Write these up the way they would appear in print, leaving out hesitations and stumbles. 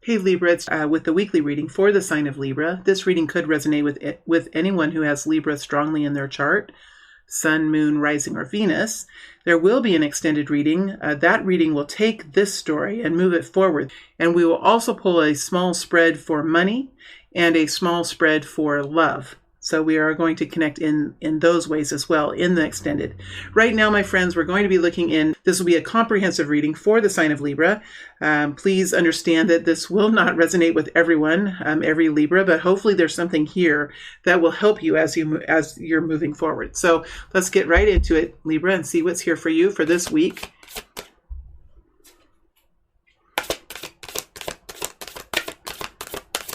Hey Libra, it's with the weekly reading for the sign of Libra. This reading could resonate with anyone who has Libra strongly in their chart, Sun, Moon, Rising, or Venus. There will be an extended reading. That reading will take this story and move it forward. And we will also pull a small spread for money and a small spread for love. So we are going to connect in those ways as well in the extended. Right now, my friends, we're going to be looking in. This will be a comprehensive reading for the sign of Libra. Please understand that this will not resonate with everyone, every Libra, but hopefully there's something here that will help you as you're moving forward. So let's get right into it, Libra, and see what's here for you for this week.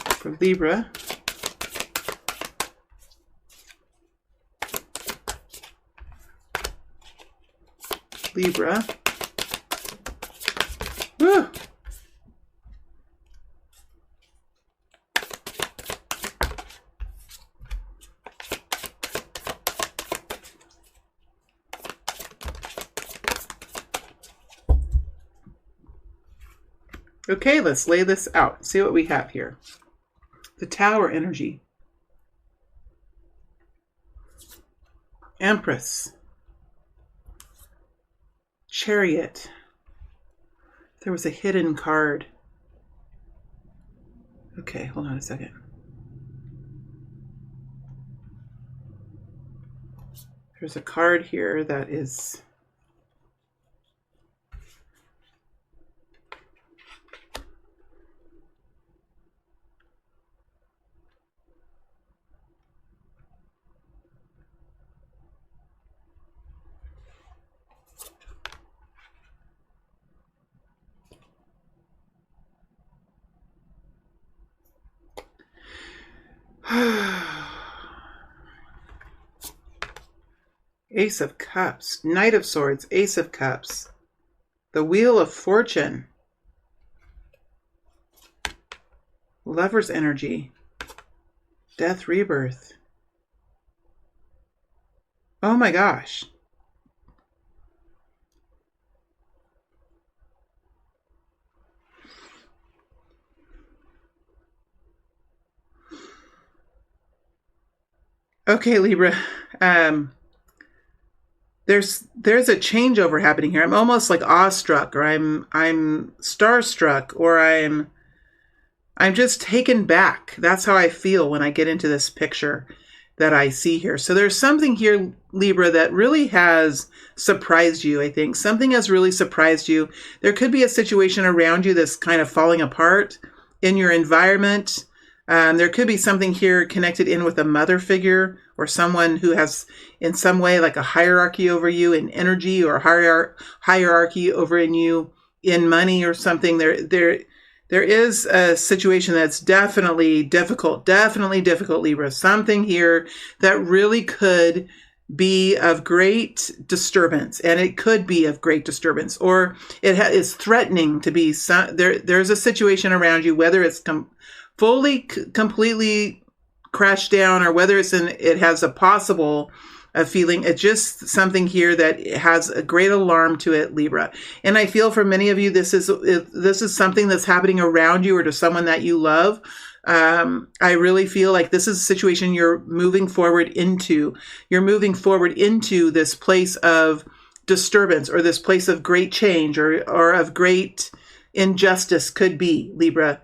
For Libra. Libra. Woo. Okay, let's lay this out. See what we have here. The Tower energy. Empress. Chariot. There was a hidden card. Okay, hold on a second. There's a card here that is Ace of Cups, Knight of Swords, Ace of Cups, the Wheel of Fortune, Lover's energy, Death, Rebirth. Oh my gosh. Okay, Libra. There's a changeover happening here. I'm almost like awestruck, or I'm starstruck, or I'm just taken back. That's how I feel when I get into this picture that I see here. So there's something here, Libra, that really has surprised you, I think. Something has really surprised you. There could be a situation around you that's kind of falling apart in your environment. There could be something here connected in with a mother figure or someone who has in some way like a hierarchy over you in energy, or hierarchy over in you in money or something. There is a situation that's definitely difficult, Libra. Something here that really could be of great disturbance, and it could be of great disturbance, or it is threatening to be. There's a situation around you, whether it's completely crashed down, or whether it has a possible feeling. It's just something here that has a great alarm to it, Libra. And I feel for many of you, this is something that's happening around you or to someone that you love. I really feel like this is a situation you're moving forward into. You're moving forward into this place of disturbance, or this place of great change, or of great injustice, could be, Libra.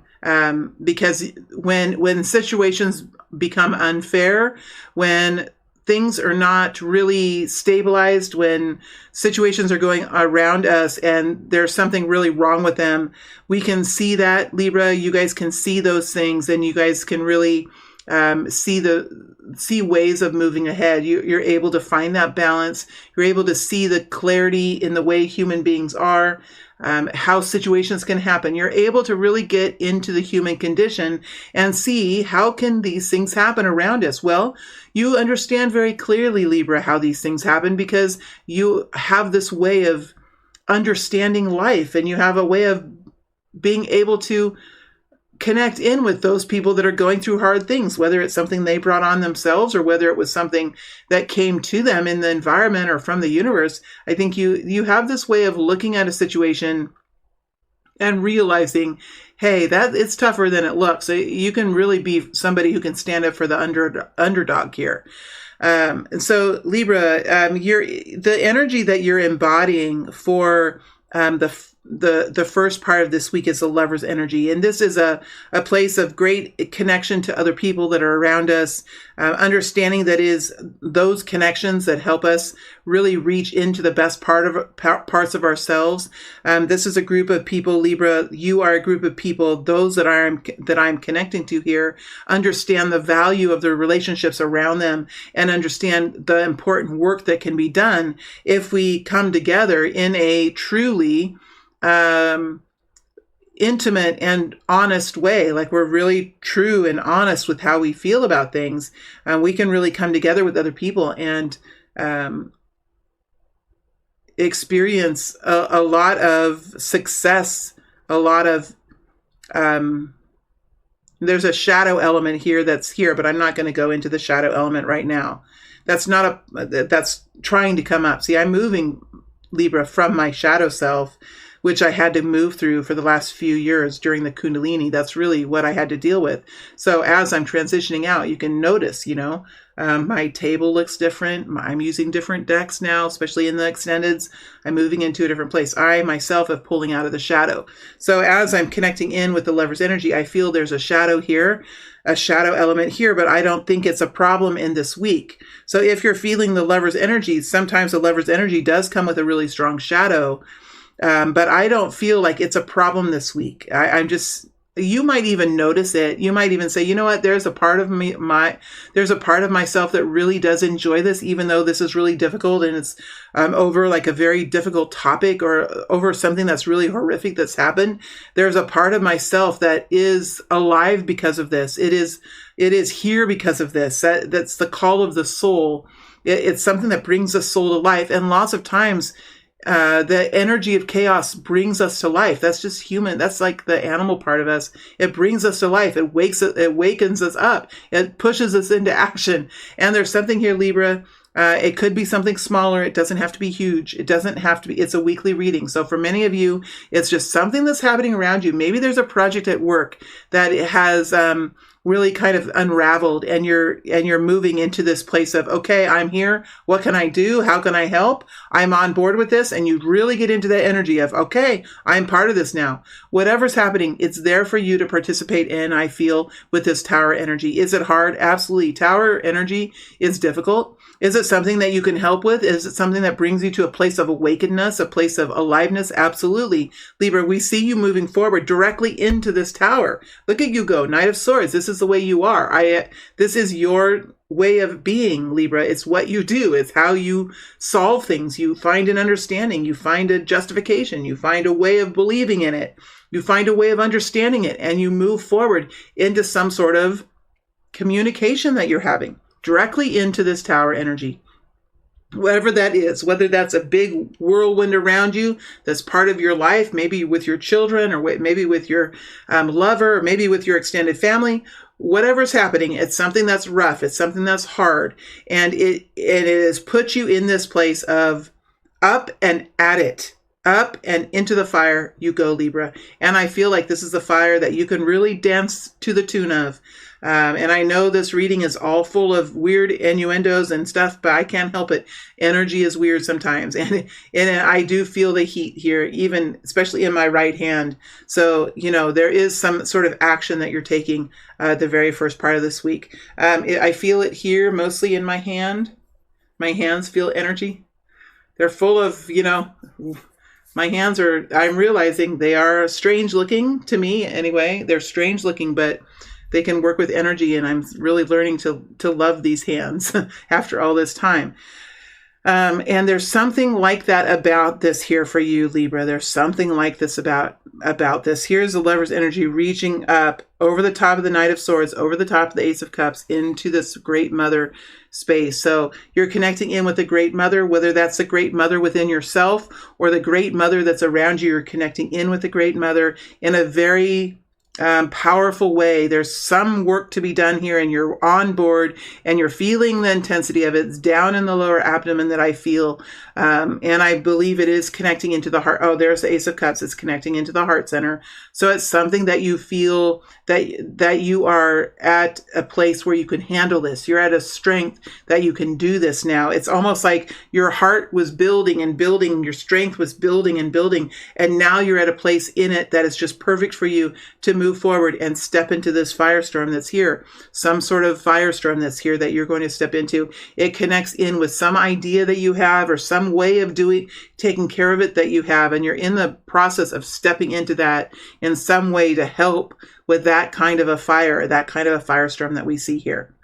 Because when situations become unfair, when things are not really stabilized, when situations are going around us and there's something really wrong with them, we can see that, Libra. You guys can see those things, and you guys can really see ways of moving ahead. You're able to find that balance. You're able to see the clarity in the way human beings are, how situations can happen. You're able to really get into the human condition and see how can these things happen around us. Well, you understand very clearly, Libra, how these things happen because you have this way of understanding life, and you have a way of being able to connect in with those people that are going through hard things, whether it's something they brought on themselves or whether it was something that came to them in the environment or from the universe. I think you have this way of looking at a situation and realizing, hey, that it's tougher than it looks. So you can really be somebody who can stand up for the underdog here. And so Libra, the energy that you're embodying for the first part of this week is the Lover's energy. And this is a place of great connection to other people that are around us, understanding that is those connections that help us really reach into the best parts of ourselves. This is a group of people, Libra, you are a group of people, those that I'm connecting to here, understand the value of the relationships around them and understand the important work that can be done if we come together in a truly intimate and honest way. Like we're really true and honest with how we feel about things. We can really come together with other people and experience a lot of success, a lot of there's a shadow element here that's here, but I'm not going to go into the shadow element right now. That's trying to come up. See, I'm moving, Libra, from my shadow self, which I had to move through for the last few years during the Kundalini. That's really what I had to deal with. So as I'm transitioning out, you can notice, my table looks different. I'm using different decks now, especially in the extendeds. I'm moving into a different place. I myself am pulling out of the shadow. So as I'm connecting in with the Lover's energy, I feel there's a shadow here, a shadow element here, but I don't think it's a problem in this week. So if you're feeling the Lover's energy, sometimes the Lover's energy does come with a really strong shadow. But I don't feel like it's a problem this week. You might even notice it. You might even say, you know what, there's a part of there's a part of myself that really does enjoy this, even though this is really difficult and it's over like a very difficult topic or over something that's really horrific that's happened. There's a part of myself that is alive because of this. It is here because of this. That's the call of the soul. It's something that brings the soul to life. And lots of times, the energy of chaos brings us to life. That's just human. That's like the animal part of us. It brings us to life. It wakens us up. It pushes us into action. And there's something here, Libra. It could be something smaller. It doesn't have to be huge. It doesn't have to be, it's a weekly reading. So for many of you, it's just something that's happening around you. Maybe there's a project at work that it has, really kind of unraveled and you're moving into this place of, okay, I'm here. What can I do? How can I help? I'm on board with this. And you really get into that energy of, okay, I'm part of this now. Whatever's happening, it's there for you to participate in, I feel, with this tower energy. Is it hard? Absolutely. Tower energy is difficult. Is it something that you can help with? Is it something that brings you to a place of awakenedness, a place of aliveness? Absolutely. Libra, we see you moving forward directly into this tower. Look at you go. Knight of Swords. This is the way you are. This is your way of being, Libra. It's what you do. It's how you solve things. You find an understanding. You find a justification. You find a way of believing in it. You find a way of understanding it, and you move forward into some sort of communication that you're having directly into this tower energy. Whatever that is, whether that's a big whirlwind around you that's part of your life, maybe with your children or maybe with your lover, or maybe with your extended family, whatever's happening, it's something that's rough. It's something that's hard. And it has put you in this place of up and at it. Up and into the fire you go, Libra. And I feel like this is the fire that you can really dance to the tune of. And I know this reading is all full of weird innuendos and stuff, but I can't help it. Energy is weird sometimes. And I do feel the heat here, even especially in my right hand. So, there is some sort of action that you're taking the very first part of this week. I feel it here mostly in my hand. My hands feel energy. They're full of, my hands I'm realizing they are strange looking to me anyway. They're strange looking, but they can work with energy, and I'm really learning to love these hands after all this time. And there's something like that about this here for you, Libra. There's something like this about this. Here's the Lover's energy reaching up over the top of the Knight of Swords, over the top of the Ace of Cups, into this Great Mother space. So you're connecting in with the Great Mother, whether that's the Great Mother within yourself or the Great Mother that's around you. You're connecting in with the Great Mother in a very powerful way. There's some work to be done here, and you're on board and you're feeling the intensity of it. It's down in the lower abdomen that I feel. And I believe it is connecting into the heart. Oh, there's the Ace of Cups. It's connecting into the heart center. So it's something that you feel that you are at a place where you can handle this. You're at a strength that you can do this now. It's almost like your heart was building and building. Your strength was building and building. And now you're at a place in it that is just perfect for you to move forward and step into this firestorm that's here. Some sort of firestorm that's here that you're going to step into. It connects in with some idea that you have or some way of taking care of it that you have. And you're in the process of stepping into that in some way to help with that kind of a fire, that kind of a firestorm that we see here.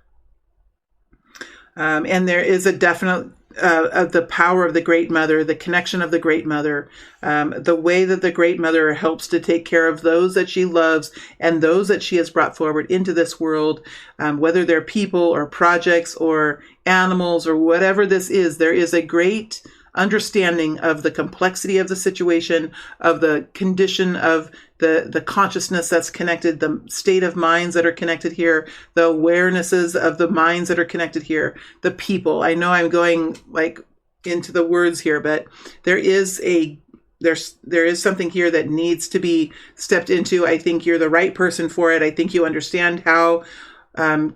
And there is a definite of the power of the Great Mother, the connection of the Great Mother, the way that the Great Mother helps to take care of those that she loves and those that she has brought forward into this world, whether they're people or projects or animals or whatever this is. There is a great understanding of the complexity of the situation, of the condition of the consciousness that's connected, the state of minds that are connected here, the awarenesses of the minds that are connected here, the people. I know I'm going like into the words here, but there is something here that needs to be stepped into. I think you're the right person for it. I think you understand how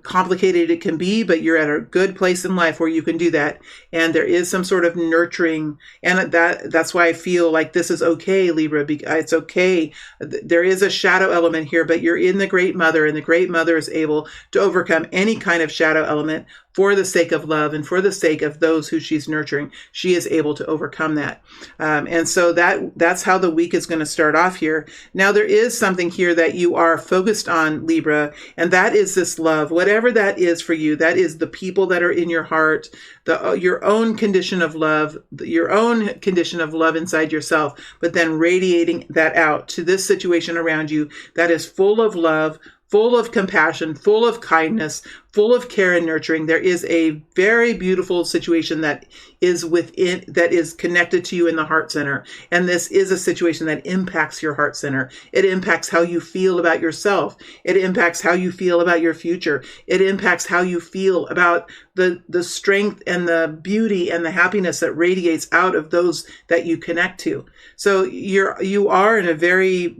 complicated it can be, but you're at a good place in life where you can do that. And there is some sort of nurturing, and that's why I feel like this is okay, Libra. It's okay. There is a shadow element here, but you're in the Great Mother, and the Great Mother is able to overcome any kind of shadow element for the sake of love and for the sake of those who she's nurturing. She is able to overcome that. And so that's how the week is going to start off here. Now, there is something here that you are focused on, Libra, and that is this love. Whatever that is for you, that is the people that are in your heart, your own condition of love, your own condition of love inside yourself, but then radiating that out to this situation around you that is full of love, full of compassion, full of kindness, full of care and nurturing. There is a very beautiful situation that is within, that is connected to you in the heart center. And this is a situation that impacts your heart center. It impacts how you feel about yourself. It impacts how you feel about your future. It impacts how you feel about the strength and the beauty and the happiness that radiates out of those that you connect to. So you are in a very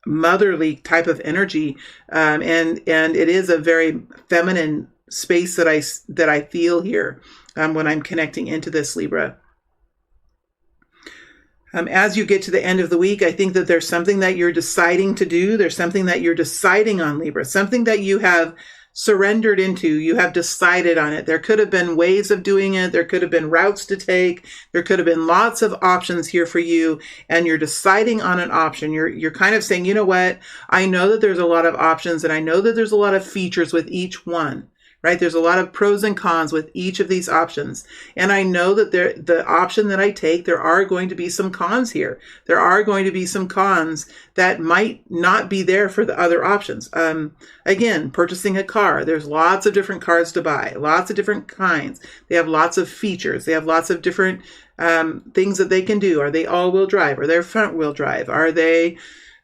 motherly type of energy, and it is a very feminine space that I feel here when I'm connecting into this, Libra. As you get to the end of the week, I think that there's something that you're deciding to do. There's something that you're deciding on, Libra, something that you have surrendered into. You have decided on it. There could have been ways of doing it. There could have been routes to take. There could have been lots of options here for you, and you're deciding on an option. You're kind of saying, you know what? I know that there's a lot of options, and I know that there's a lot of features with each one. Right? There's a lot of pros and cons with each of these options. And I know that the option that I take, there are going to be some cons here. There are going to be some cons that might not be there for the other options. Again, purchasing a car, there's lots of different cars to buy, lots of different kinds. They have lots of features. They have lots of different things that they can do. Are they all-wheel drive? Are they front-wheel drive? Are they...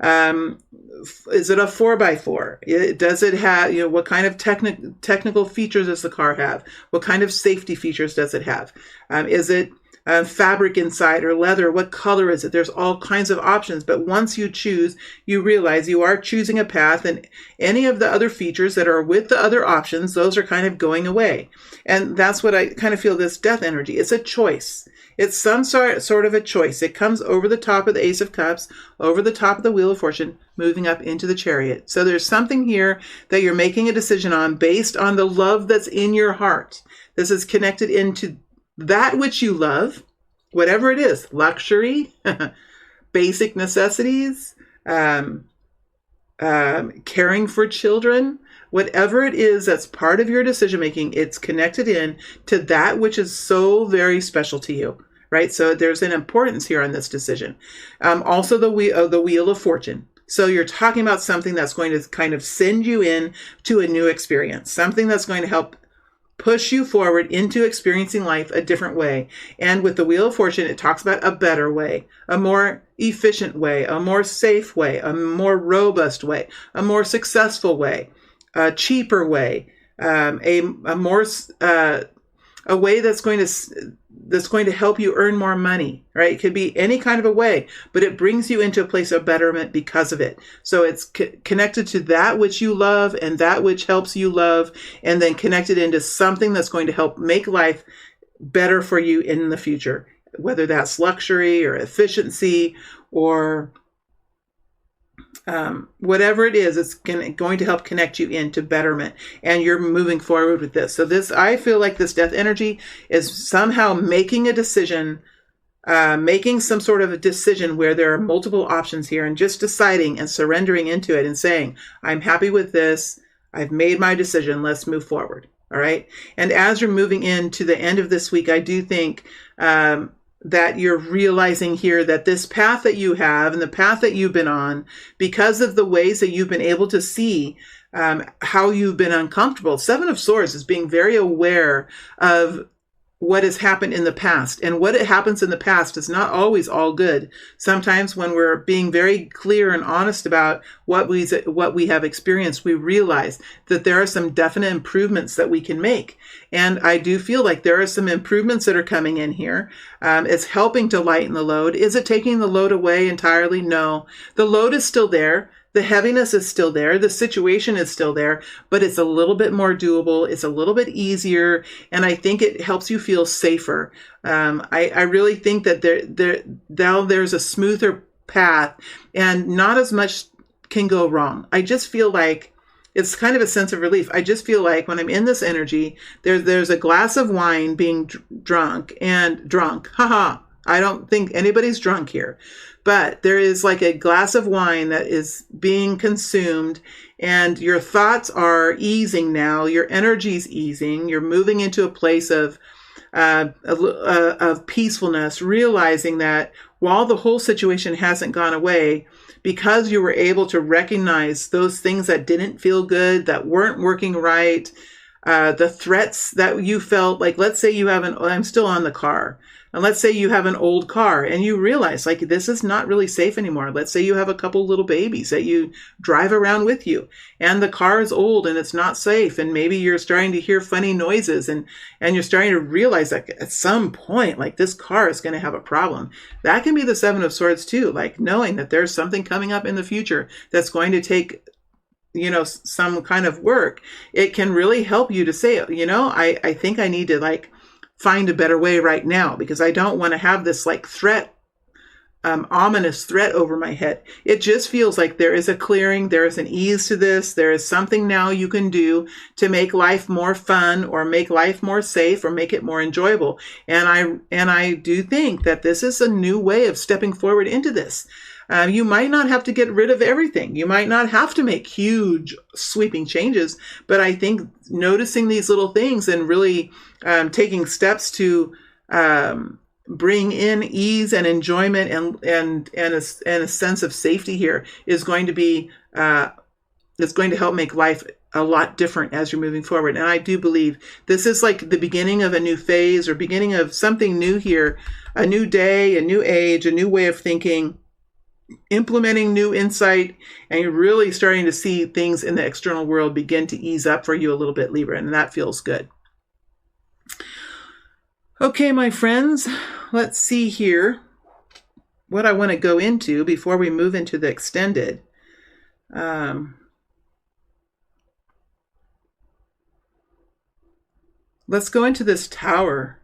is it a 4x4? Does it have, what kind of technical features does the car have? What kind of safety features does it have? Is it fabric inside or leather? What color is it? There's all kinds of options. But once you choose, you realize you are choosing a path, and any of the other features that are with the other options, those are kind of going away. And that's what I kind of feel this death energy. It's a choice. It's some sort of a choice. It comes over the top of the Ace of Cups, over the top of the Wheel of Fortune, moving up into the Chariot. So there's something here that you're making a decision on based on the love that's in your heart. This is connected into that which you love, whatever it is, luxury, basic necessities, caring for children, whatever it is that's part of your decision making, it's connected in to that which is so very special to you. Right? So there's an importance here on this decision. Also the Wheel of Fortune. So you're talking about something that's going to kind of send you in to a new experience, something that's going to help push you forward into experiencing life a different way. And with the Wheel of Fortune, it talks about a better way, a more efficient way, a more safe way, a more robust way, a more successful way, a cheaper way, a more a way that's going to help you earn more money, right? It could be any kind of a way, but it brings you into a place of betterment because of it. So it's connected to that which you love and that which helps you love, and then connected into something that's going to help make life better for you in the future, whether that's luxury or efficiency or whatever it is. It's going to help connect you into betterment, and you're moving forward with this. So this, I feel like this death energy is somehow making a decision, making some sort of a decision where there are multiple options here, and just deciding and surrendering into it and saying, I'm happy with this. I've made my decision. Let's move forward. All right. And as you're moving into the end of this week, I do think, that you're realizing here that this path that you have and the path that you've been on, because of the ways that you've been able to see how you've been uncomfortable. Seven of Swords is being very aware of what has happened in the past. And what happens in the past is not always all good. Sometimes when we're being very clear and honest about what we have experienced, we realize that there are some definite improvements that we can make. And I do feel like there are some improvements that are coming in here. It's helping to lighten the load. Is it taking the load away entirely? No. The load is still there. The heaviness is still there. The situation is still there, but it's a little bit more doable. It's a little bit easier. And I think it helps you feel safer. I really think that now there's a smoother path and not as much can go wrong. I just feel like it's kind of a sense of relief. I just feel like when I'm in this energy, there's a glass of wine being drunk. Haha. I don't think anybody's drunk here. But there is like a glass of wine that is being consumed, and your thoughts are easing now. Your energy's easing. You're moving into a place of peacefulness, realizing that while the whole situation hasn't gone away, because you were able to recognize those things that didn't feel good, that weren't working right, the threats that you felt, like let's say you have I'm still on the car. And let's say you have an old car and you realize like this is not really safe anymore. Let's say you have a couple little babies that you drive around with you and the car is old and it's not safe. And maybe you're starting to hear funny noises and you're starting to realize that at some point, like this car is going to have a problem. That can be the Seven of Swords too. Like knowing that there's something coming up in the future that's going to take, some kind of work. It can really help you to say, I think I need to like find a better way right now because I don't want to have this like threat, ominous threat over my head. It just feels like there is a clearing. There is an ease to this. There is something now you can do to make life more fun or make life more safe or make it more enjoyable. And I do think that this is a new way of stepping forward into this. You might not have to get rid of everything. You might not have to make huge sweeping changes, but I think noticing these little things and really taking steps to bring in ease and enjoyment and a sense of safety here is going to be it's going to help make life a lot different as you're moving forward. And I do believe this is like the beginning of a new phase or beginning of something new here, a new day, a new age, a new way of thinking, implementing new insight, and you're really starting to see things in the external world begin to ease up for you a little bit, Libra, and that feels good. Okay, my friends, let's see here what I want to go into before we move into the extended. Let's go into this Tower.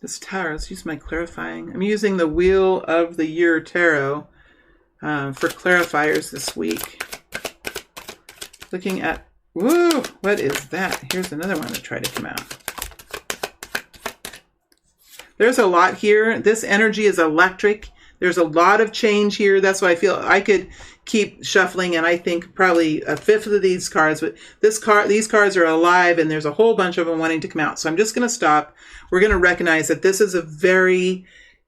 Let's use my clarifying. I'm using the Wheel of the Year Tarot for clarifiers this week. Looking at, whoa, what is that? Here's another one that tried to come out. There's a lot here. This energy is electric. There's a lot of change here. That's why I feel I could keep shuffling, and I think probably a fifth of these cards, but these cards are alive, and there's a whole bunch of them wanting to come out. So I'm just going to stop. We're going to recognize that this is a very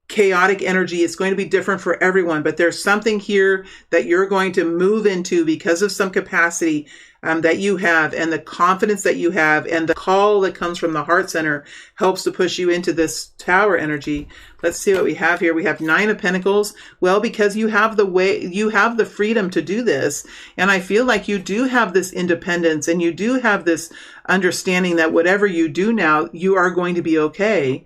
chaotic energy. It's going to be different for everyone, but there's something here that you're going to move into because of some capacity that you have, and the confidence that you have, and the call that comes from the heart center helps to push you into this tower energy. Let's see what we have here. We have 9 of Pentacles. Well, because you have the freedom to do this. And I feel like you do have this independence, and you do have this understanding that whatever you do now, you are going to be okay.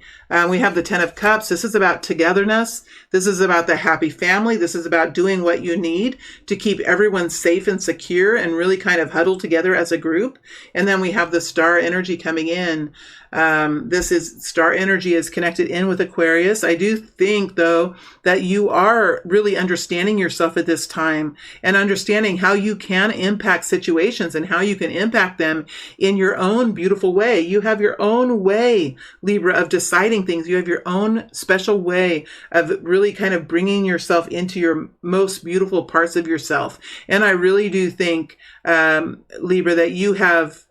We have the 10 of Cups. This is about togetherness. This is about the happy family. This is about doing what you need to keep everyone safe and secure and really kind of huddle together as a group. And then we have the star energy coming in. Star energy is connected in with Aquarius. I do think, though, that you are really understanding yourself at this time and understanding how you can impact situations and how you can impact them in your own beautiful way. You have your own way, Libra, of deciding things. You have your own special way of really kind of bringing yourself into your most beautiful parts of yourself. And I really do think, Libra, that you have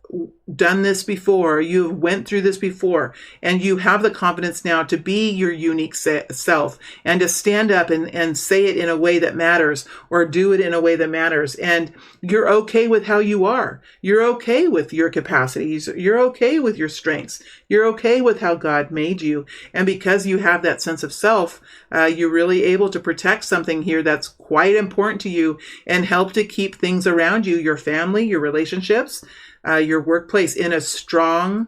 done this before, you went through this before, and you have the confidence now to be your unique self and to stand up and say it in a way that matters, or do it in a way that matters. And you're okay with how you are. You're okay with your capacities. You're okay with your strengths. You're okay with how God made you. And because you have that sense of self, you're really able to protect something here that's quite important to you and help to keep things around you, your family, your relationships, your workplace in a strong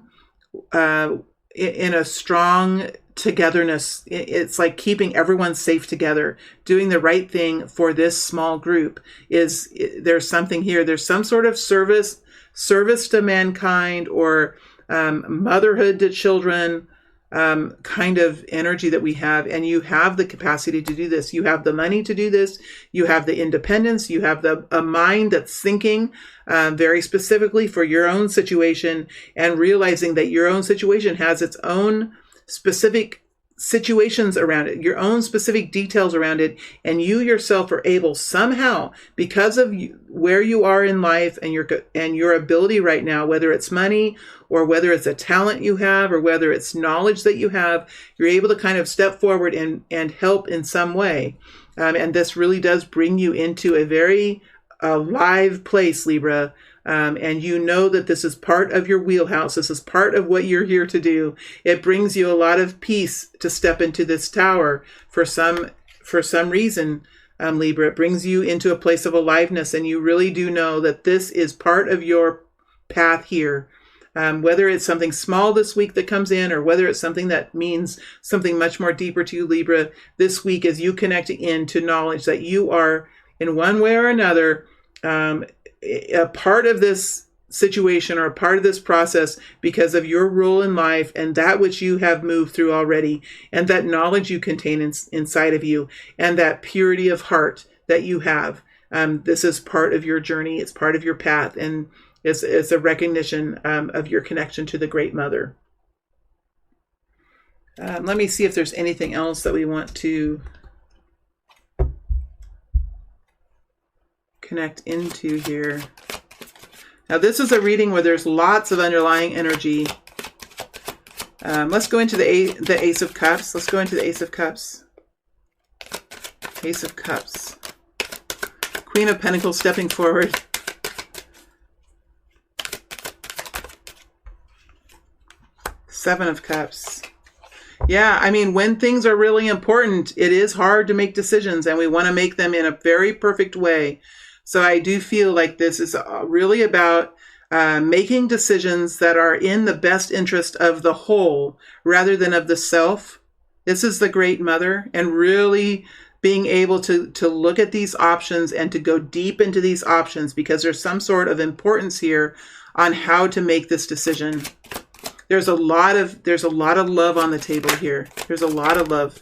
togetherness. It's like keeping everyone safe together, doing the right thing for this small group. There's something here. There's some sort of service to mankind, or motherhood to children, kind of energy that we have. And you have the capacity to do this. You have the money to do this. You have the independence. You have a mind that's thinking very specifically for your own situation, and realizing that your own situation has its own specific situations around it, your own specific details around it. And you yourself are able somehow, because of where you are in life and your ability right now, whether it's money or whether it's a talent you have or whether it's knowledge that you have, you're able to kind of step forward and help in some way. And this really does bring you into a very live place, Libra. And you know that this is part of your wheelhouse. This is part of what you're here to do. It brings you a lot of peace to step into this tower for some reason, Libra. It brings you into a place of aliveness, and you really do know that this is part of your path here. Whether it's something small this week that comes in, or whether it's something that means something much more deeper to you, Libra, this week, as you connect into knowledge that you are, in one way or another, a part of this situation or a part of this process because of your role in life and that which you have moved through already, and that knowledge you contain inside of you, and that purity of heart that you have. This is part of your journey. It's part of your path, and it's a recognition of your connection to the Great Mother. Let me see if there's anything else that we want to connect into here. Now, this is a reading where there's lots of underlying energy. Let's go into the Ace of Cups. Let's go into the Ace of Cups. Ace of Cups. Queen of Pentacles stepping forward. Seven of Cups. Yeah, I mean, when things are really important, it is hard to make decisions, and we want to make them in a very perfect way. So I do feel like this is really about making decisions that are in the best interest of the whole rather than of the self. This is the Great Mother, and really being able to look at these options and to go deep into these options, because there's some sort of importance here on how to make this decision. There's a lot of love on the table here. There's a lot of love.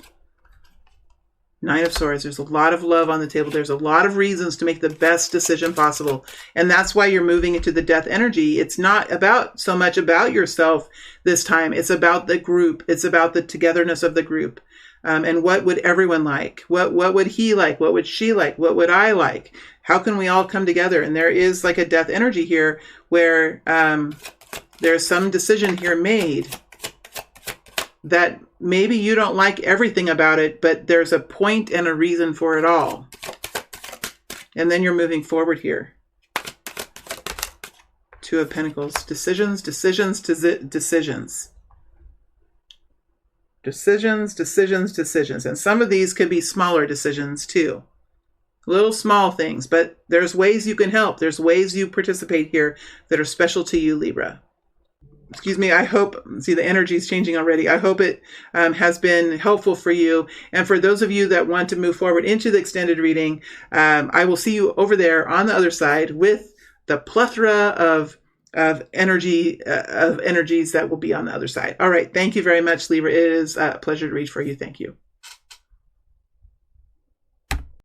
Nine of Swords. There's a lot of love on the table. There's a lot of reasons to make the best decision possible. And that's why you're moving into the death energy. It's not about so much about yourself this time. It's about the group. It's about the togetherness of the group. And what would everyone like? What would he like? What would she like? What would I like? How can we all come together? And there is like a death energy here where there's some decision here made that maybe you don't like everything about it, but there's a point and a reason for it all. And then you're moving forward here. Two of Pentacles. Decisions, decisions, decisions. Decisions, decisions, decisions. And some of these could be smaller decisions too. Little small things, but there's ways you can help. There's ways you participate here that are special to you, Libra. Excuse me, I hope, see the energy is changing already. I hope it has been helpful for you. And for those of you that want to move forward into the extended reading, I will see you over there on the other side with the plethora of energies that will be on the other side. All right. Thank you very much, Libra. It is a pleasure to read for you. Thank you.